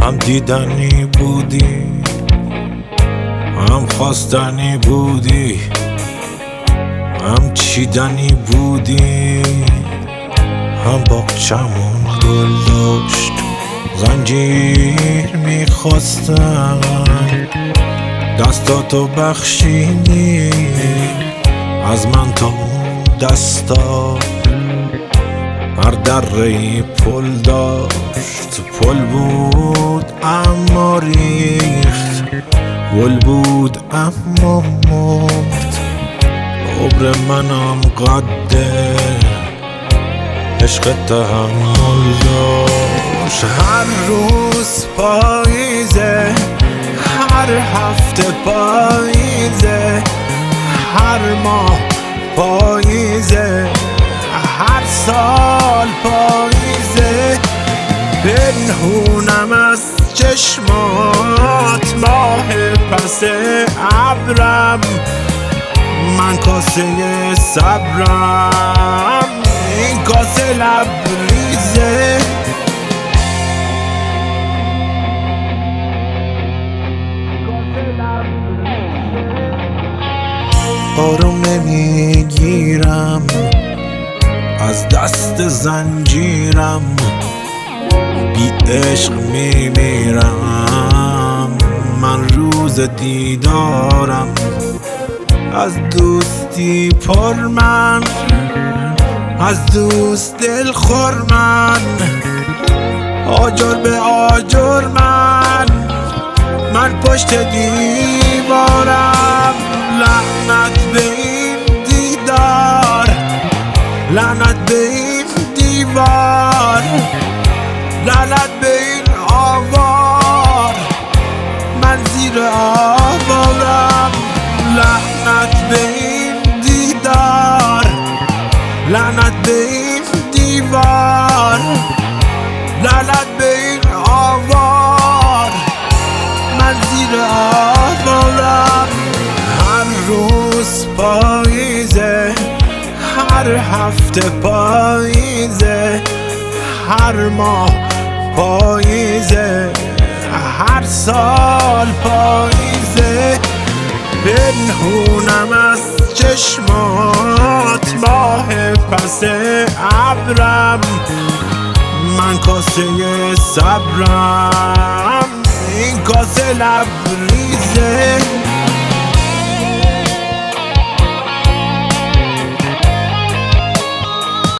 هم دیدنی بودی، هم خواستنی بودی، هم چیدنی بودی، هم باغچمون گل داشت زنجیر میخواستم، دستاتو بخشیدی از من تا اون دستا. هر دره‌ای پل داشت، پل بود اما ریخت، گل بود اما مرد. عمر منم قده عشق تحمل داشت. هر روز پاییزه، هر هفته پاییزه، هر ماه پاییزه، هر سال پاییزه. پنهونم از چشمات ماه پس ابرم، من کاسه صبرم، این کاسه لبریزه. آروم نمیگیرم از دست زنجیرم، بی عشق میمیرم من روز دیدارم. از دوستی پر من، از دوست دل خور من، آجر به آجر من پشت دیوارم. لعنت به این دیدار، لعنت به این دیوار، لعنت به این آوار، من زیر آوارم. لعنت به این دیدار، لعنت به این دیوار، لعنت به این آوار، من زیر آوارم. هر روز پاییزه، هر هفته پاییزه، هر ماه پاییزه، هر سال پاییزه. پنهونم از چشمات ماه پس ابرم، من کاسه صبرم، این کاسه لبریزه.